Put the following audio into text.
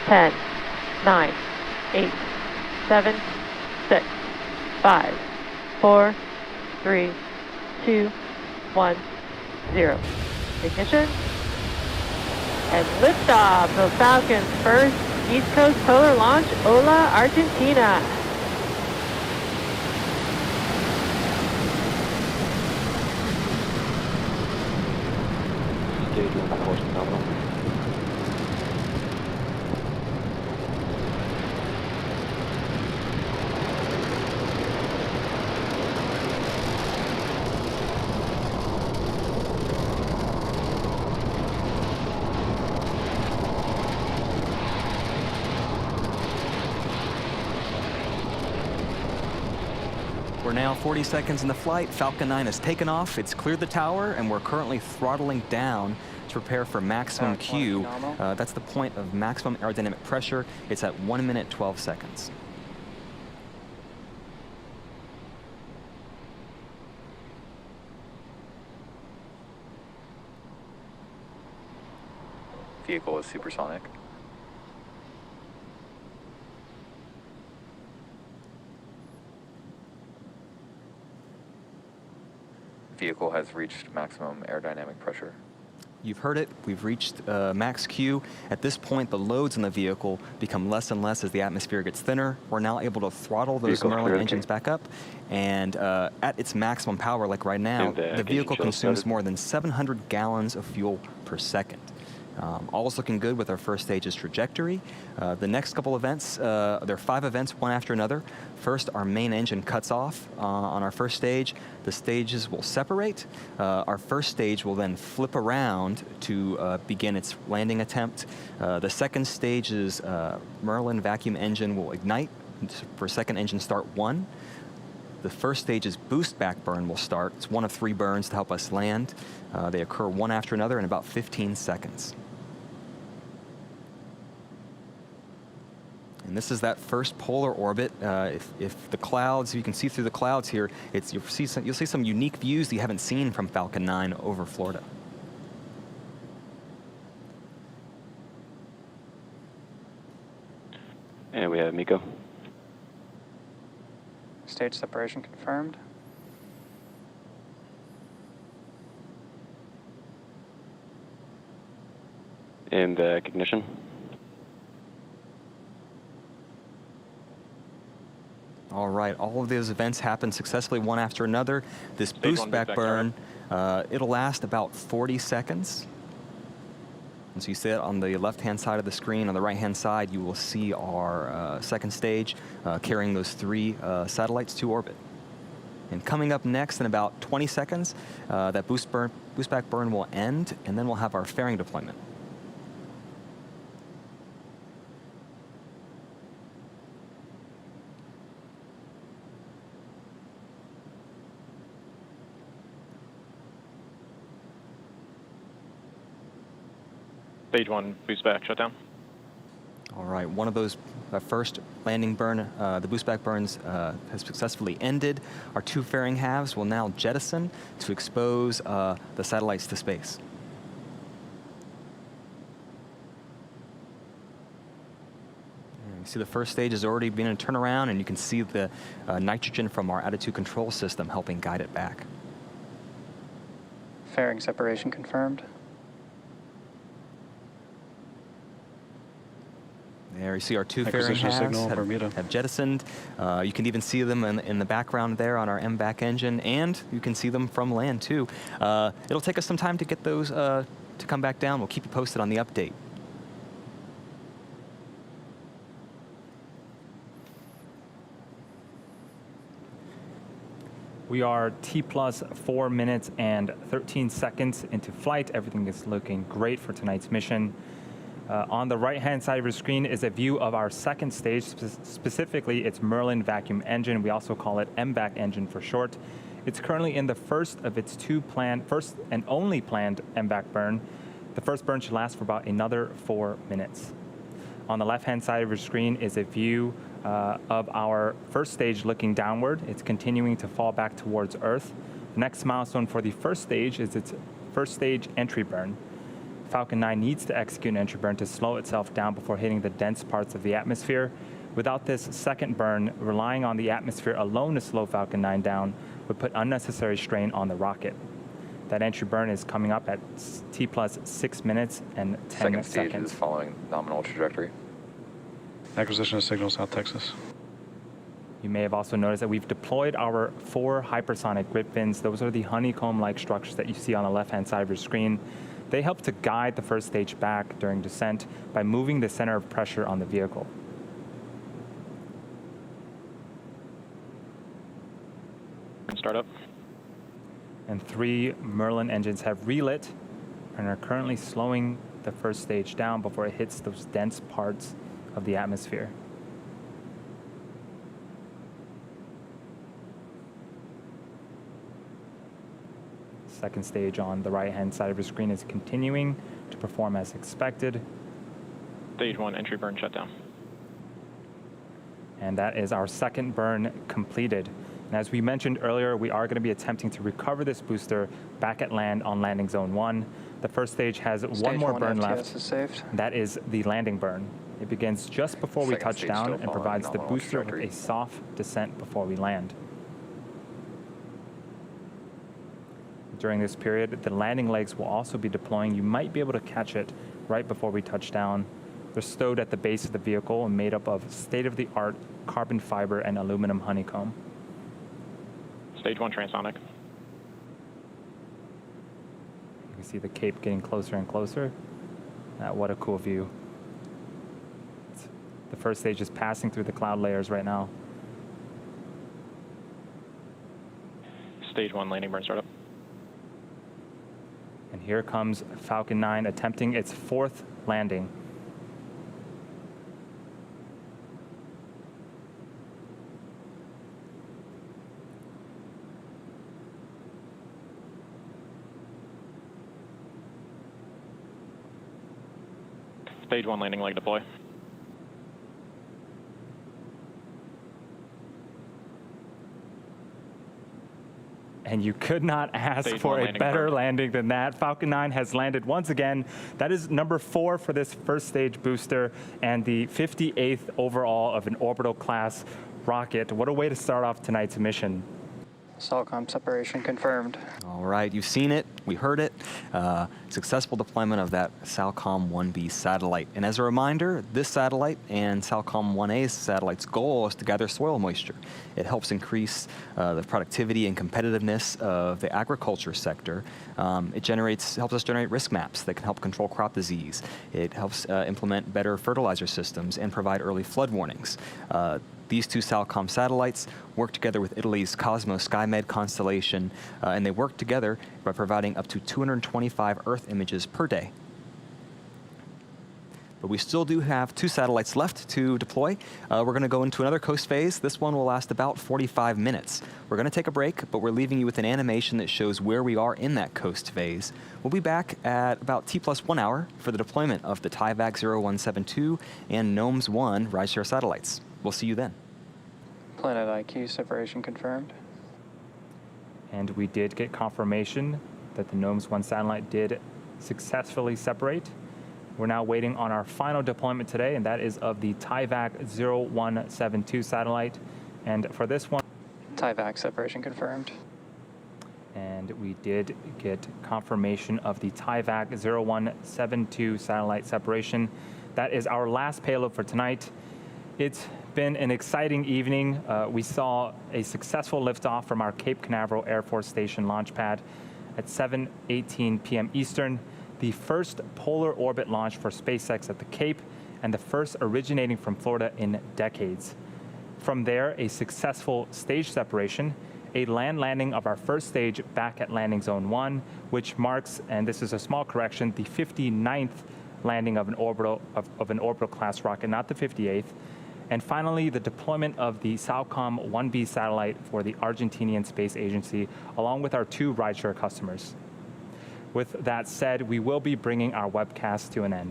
10, 9, 8, 7, 6, 5, 4, 3, 2, 1, 0. Ignition. And liftoff of Falcon's first East Coast polar launch, Ola, Argentina. Stage 1 course nominal. We're now 40 seconds into flight. Falcon 9 has taken off. It's cleared the tower, and we're currently throttling down to prepare for maximum Q. That's the point of maximum aerodynamic pressure. It's at 1 minute, 12 seconds. Vehicle is supersonic. Vehicle has reached maximum aerodynamic pressure. You've heard it. We've reached max Q. At this point, the loads in the vehicle become less and less as the atmosphere gets thinner. We're now able to throttle those Merlin engines back up. And at its maximum power, like right now, the vehicle consumes more than 700 gallons of fuel per second. All's looking good with our first stage's trajectory. The next couple events, there are 5 events, one after another. First, our main engine cuts off on our first stage. The stages will separate. Our first stage will then flip around to begin its landing attempt. The second stage's Merlin vacuum engine will ignite for second engine start 1. The first stage's boost back burn will start. It's one of 3 burns to help us land. They occur one after another in about 15 seconds. And this is that first polar orbit. If the clouds, you can see through the clouds here, you'll see some unique views that you haven't seen from Falcon 9 over Florida. And we have Miko. Stage separation confirmed. And ignition. All right, all of those events happen successfully one after another. This boost back burn, it'll last about 40 seconds. And so you see it on the left-hand side of the screen. On the right-hand side, you will see our second stage carrying those 3 satellites to orbit. And coming up next in about 20 seconds, that boost back burn will end, and then we'll have our fairing deployment. Stage 1 boost back shutdown. All right, one of those first landing burn, the boost back burns has successfully ended. Our 2 fairing halves will now jettison to expose the satellites to space. And you see the first stage has already been a turnaround, and you can see the nitrogen from our attitude control system helping guide it back. Fairing separation confirmed. There you see our 2 fairing halves have jettisoned. You can even see them in the background there on our MVAC engine, and you can see them from land too. It'll take us some time to get those to come back down. We'll keep you posted on the update. We are T plus 4 minutes and 13 seconds into flight. Everything is looking great for tonight's mission. On the right-hand side of your screen is a view of our second stage, specifically its Merlin vacuum engine. We also call it MVAC engine for short. It's currently in the first of its 2 planned, first and only planned MVAC burn. The first burn should last for about another 4 minutes. On the left-hand side of your screen is a view of our first stage looking downward. It's continuing to fall back towards Earth. The next milestone for the first stage is its first stage entry burn. Falcon 9 needs to execute an entry burn to slow itself down before hitting the dense parts of the atmosphere. Without this second burn, relying on the atmosphere alone to slow Falcon 9 down would put unnecessary strain on the rocket. That entry burn is coming up at T plus 6 minutes and 10 Second stage seconds. is following nominal trajectory. Acquisition of signal, South Texas. You may have also noticed that we've deployed our 4 hypersonic grid fins. Those are the honeycomb-like structures that you see on the left-hand side of your screen. They help to guide the first stage back during descent by moving the center of pressure on the vehicle. Startup. And 3 Merlin engines have relit and are currently slowing the first stage down before it hits those dense parts of the atmosphere. Second stage on the right-hand side of your screen is continuing to perform as expected. Stage 1 entry burn shutdown. And that is our second burn completed. And as we mentioned earlier, we are going to be attempting to recover this booster back at land on landing zone 1. The first stage has one more burn left. Is saved. That is the landing burn. It begins just before we Second touch stage down still and following provides the nominal booster with trajectory. a soft descent before we land. During this period, the landing legs will also be deploying. You might be able to catch it right before we touch down. They're stowed at the base of the vehicle and made up of state-of-the-art carbon fiber and aluminum honeycomb. Stage 1 transonic. You can see the Cape getting closer and closer. What a cool view. The first stage is passing through the cloud layers right now. Stage 1 landing burn startup. And here comes Falcon 9 attempting its 4th landing. Stage 1 landing leg deploy. And you could not ask Stage for 1 a landing better burn. landing than that. Falcon 9 has landed once again. That is number 4 for this first stage booster and the 58th overall of an orbital class rocket. What a way to start off tonight's mission. SAOCOM separation confirmed. All right, you've seen it, we heard it. Successful deployment of that SAOCOM 1B satellite. And as a reminder, this satellite and SAOCOM 1A's satellite's goal is to gather soil moisture. It helps increase the productivity and competitiveness of the agriculture sector. It helps us generate risk maps that can help control crop disease. It helps implement better fertilizer systems and provide early flood warnings. These 2 SAOCOM satellites work together with Italy's Cosmos SkyMed constellation, and they work together by providing up to 225 Earth images per day. But we still do have 2 satellites left to deploy. We're going to go into another coast phase. This one will last about 45 minutes. We're going to take a break, but we're leaving you with an animation that shows where we are in that coast phase. We'll be back at about T plus 1 hour for the deployment of the Tyvak 0172 and GNOMES 1 rideshare satellites. We'll see you then. Planet IQ separation confirmed. And we did get confirmation that the GNOMES 1 satellite did successfully separate. We're now waiting on our final deployment today, and that is of the Tyvak 0172 satellite. And for this one, Tyvak separation confirmed. and we did get confirmation of the Tyvak 0172 satellite separation. That is our last payload for tonight. It's been an exciting evening. We saw a successful liftoff from our Cape Canaveral Air Force Station launch pad at 7:18 p.m. Eastern, the first polar orbit launch for SpaceX at the Cape, and the first originating from Florida in decades. From there, a successful stage separation, a land landing of our first stage back at landing zone 1, which marks, and this is a small correction, the 59th landing of an orbital class rocket, not the 58th. And finally, the deployment of the SAOCOM 1B satellite for the Argentinian Space Agency, along with our 2 rideshare customers. With that said, we will be bringing our webcast to an end.